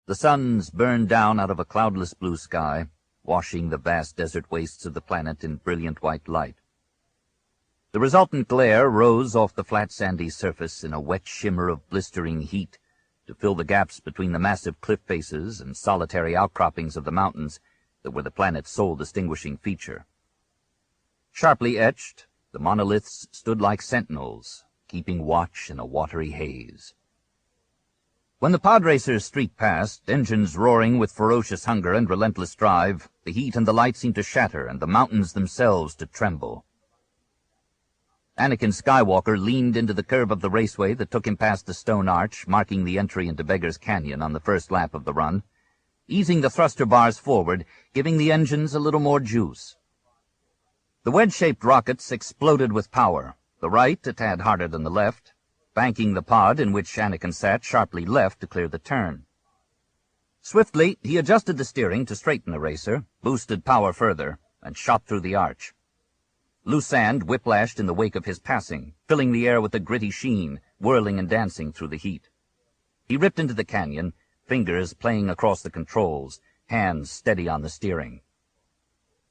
The suns burned down out of a cloudless blue sky, washing the vast desert wastes of the planet in brilliant white light. The resultant glare rose off the flat sandy surface in a wet shimmer of blistering heat to fill the gaps between the massive cliff faces and solitary outcroppings of the mountains that were the planet's sole distinguishing feature. Sharply etched, the monoliths stood like sentinels, keeping watch in a watery haze. When the Podracers streaked past, engines roaring with ferocious hunger and relentless drive, the heat and the light seemed to shatter and the mountains themselves to tremble. Anakin Skywalker leaned into the curve of the raceway that took him past the stone arch, marking the entry into Beggar's Canyon on the first lap of the run, easing the thruster bars forward, giving the engines a little more juice. The wedge-shaped rockets exploded with power, the right a tad harder than the left, banking the pod in which Anakin sat sharply left to clear the turn. Swiftly, he adjusted the steering to straighten the racer, boosted power further, and shot through the arch. Loose sand whiplashed in the wake of his passing, filling the air with a gritty sheen, whirling and dancing through the heat. He ripped into the canyon, fingers playing across the controls, hands steady on the steering.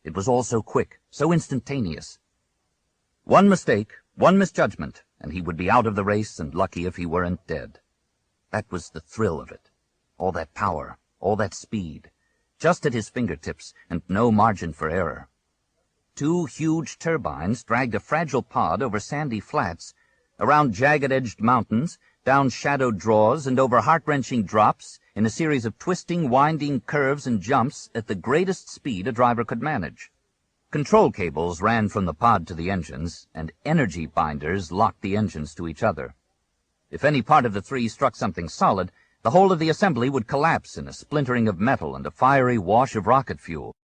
It was all so quick, so instantaneous. One mistake, one misjudgment, and he would be out of the race and lucky if he weren't dead. That was the thrill of it. All that power, all that speed, just at his fingertips and no margin for error. Two huge turbines dragged a fragile pod over sandy flats, around jagged-edged mountains, down shadowed draws, and over heart-wrenching drops in a series of twisting, winding curves and jumps at the greatest speed a driver could manage. Control cables ran from the pod to the engines, and energy binders locked the engines to each other. If any part of the three struck something solid, the whole of the assembly would collapse in a splintering of metal and a fiery wash of rocket fuel.